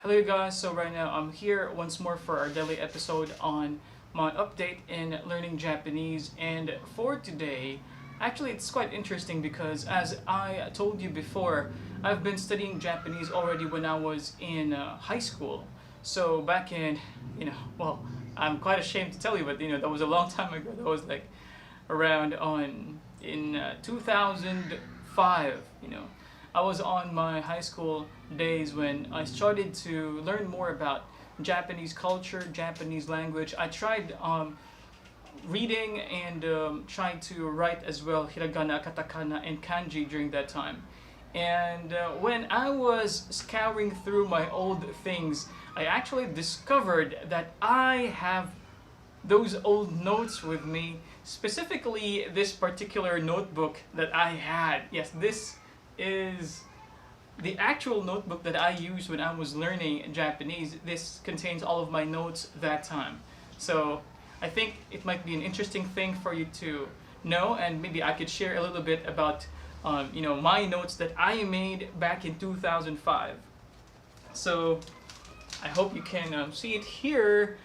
Hello you guys, so right now I'm here once more for our daily episode on my update in learning Japanese. And for today, actually it's quite interesting because as I told you before, I've been studying Japanese already when I was in high school. So back in, I'm quite ashamed to tell you, but that was a long time ago. That was like around on in 2005. I was on my high school days when I started to learn more about Japanese culture, Japanese language. I tried reading and trying to write as well hiragana, katakana, and kanji during that time. And when I was scouring through my old things, I actually discovered that I have those old notes with me, specifically this particular notebook that I had. Yes, this is the actual notebook that I used when I was learning Japanese. This contains all of my notes that time. So I think it might be an interesting thing for you to know, and maybe I could share a little bit about my notes that I made back in 2005. So I hope you can see it here.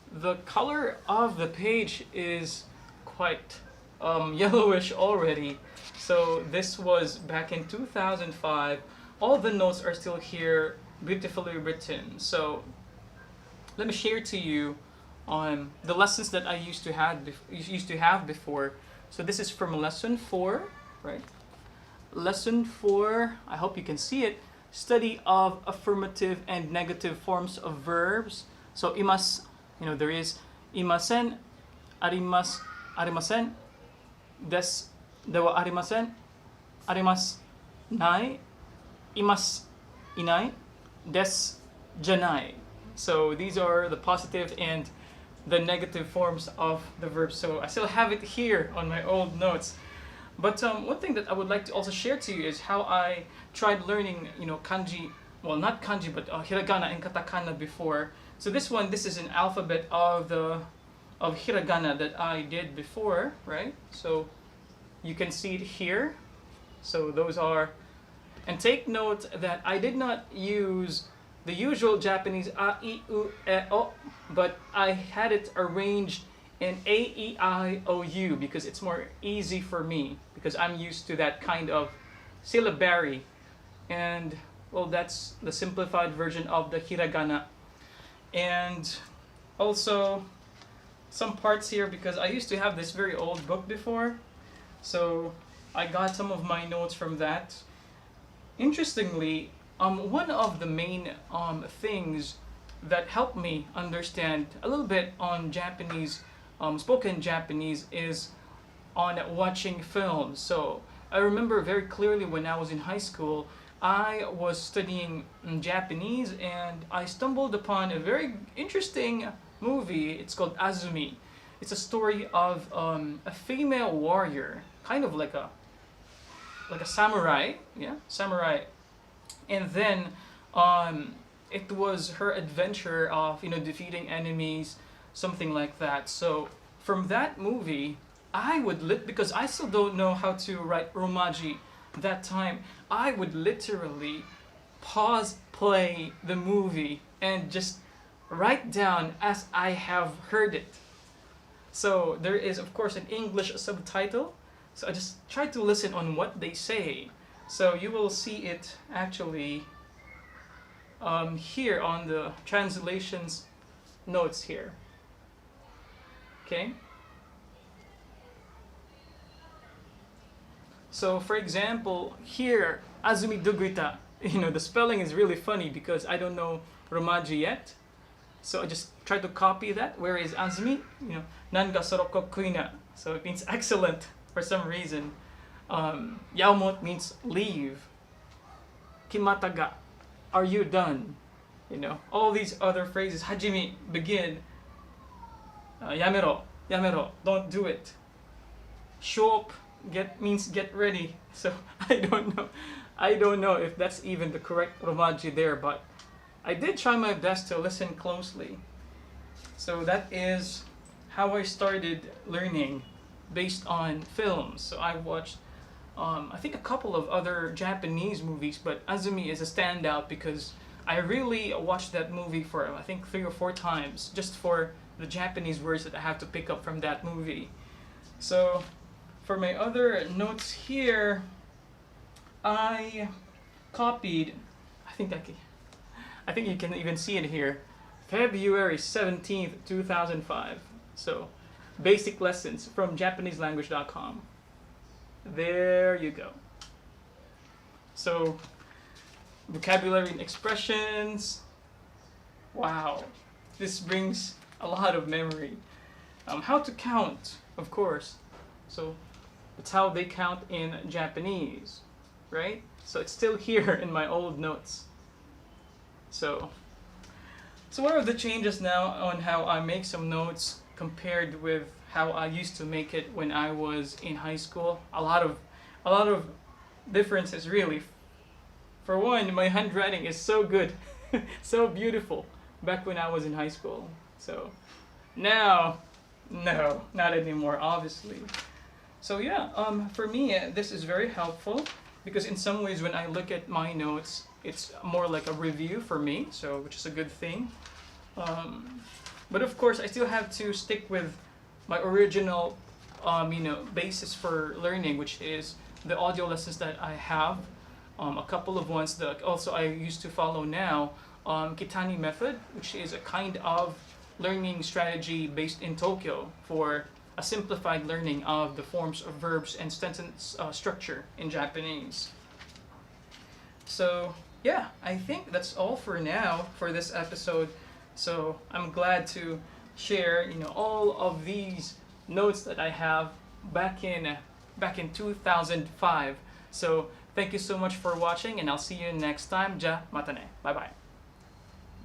The color of the page is quite yellowish already. So this was back in 2005. All the notes are still here, beautifully written. So let me share to you the lessons that I used to have before. So this is from lesson 4, right? Lesson 4, I hope you can see it. Study of affirmative and negative forms of verbs. So there is imasen, arimas, arimasen, des, dewa arimasen, arimas, nai, imas, inai, des, janai. So these are the positive and the negative forms of the verb. So I still have it here on my old notes. But one thing that I would like to also share to you is how I tried learning, kanji. Well, not kanji, but hiragana and katakana before. So this is an alphabet of hiragana that I did before, right? So you can see it here. So those are, and take note that I did not use the usual Japanese a, I, u, e, o, but I had it arranged in a, e, I, o, u because it's more easy for me because I'm used to that kind of syllabary. And well, that's the simplified version of the hiragana. And also some parts here because I used to have this very old book before. So I got some of my notes from that. Interestingly, one of the main things that helped me understand a little bit on Japanese, spoken Japanese, is on watching films. So I remember very clearly when I was in high school, I was studying Japanese and I stumbled upon a very interesting movie. It's called Azumi. It's a story of a female warrior, kind of like a samurai, yeah, samurai. And then it was her adventure of defeating enemies, something like that. So from that movie, I would because I still don't know how to write romaji that time. I would literally pause, play the movie, and just write down as I have heard it. So there is of course an English subtitle. So I just try to listen on what they say. So you will see it actually here on the translations notes here. Okay. So for example, here, Azumi Duguita, the spelling is really funny because I don't know Romaji yet. So I just try to copy that. Where is Azumi? Nan ga soroko kuina. So it means excellent for some reason. Yaomot means leave. Kimata ga, are you done? All these other phrases. Hajimi, begin. Yamero, yamero, don't do it. Shop, means get ready. So I don't know if that's even the correct romaji there, but I did try my best to listen closely. So that is how I started learning based on films. So I watched I think a couple of other Japanese movies, but Azumi is a standout because I really watched that movie for I think 3 or 4 times just for the Japanese words that I have to pick up from that movie. So for my other notes here, I copied. I think I think you can even see it here. February 17th, 2005. So basic lessons from JapaneseLanguage.com. There you go. So vocabulary and expressions. Wow, this brings a lot of memory. How to count, of course. So it's how they count in Japanese, right? So it's still here in my old notes. So what are the changes now on how I make some notes compared with how I used to make it when I was in high school? A lot of differences really. For one, my handwriting is so good, so beautiful back when I was in high school. So now, no, not anymore, obviously. So yeah, for me, this is very helpful because in some ways when I look at my notes, it's more like a review for me, so which is a good thing. But of course, I still have to stick with my original, basis for learning, which is the audio lessons that I have. A couple of ones that also I used to follow now, Kitani method, which is a kind of learning strategy based in Tokyo for a simplified learning of the forms of verbs and sentence structure in Japanese. So yeah, I think that's all for now for this episode. So I'm glad to share, all of these notes that I have back in 2005. So thank you so much for watching, and I'll see you next time. Ja, mata ne. Bye bye.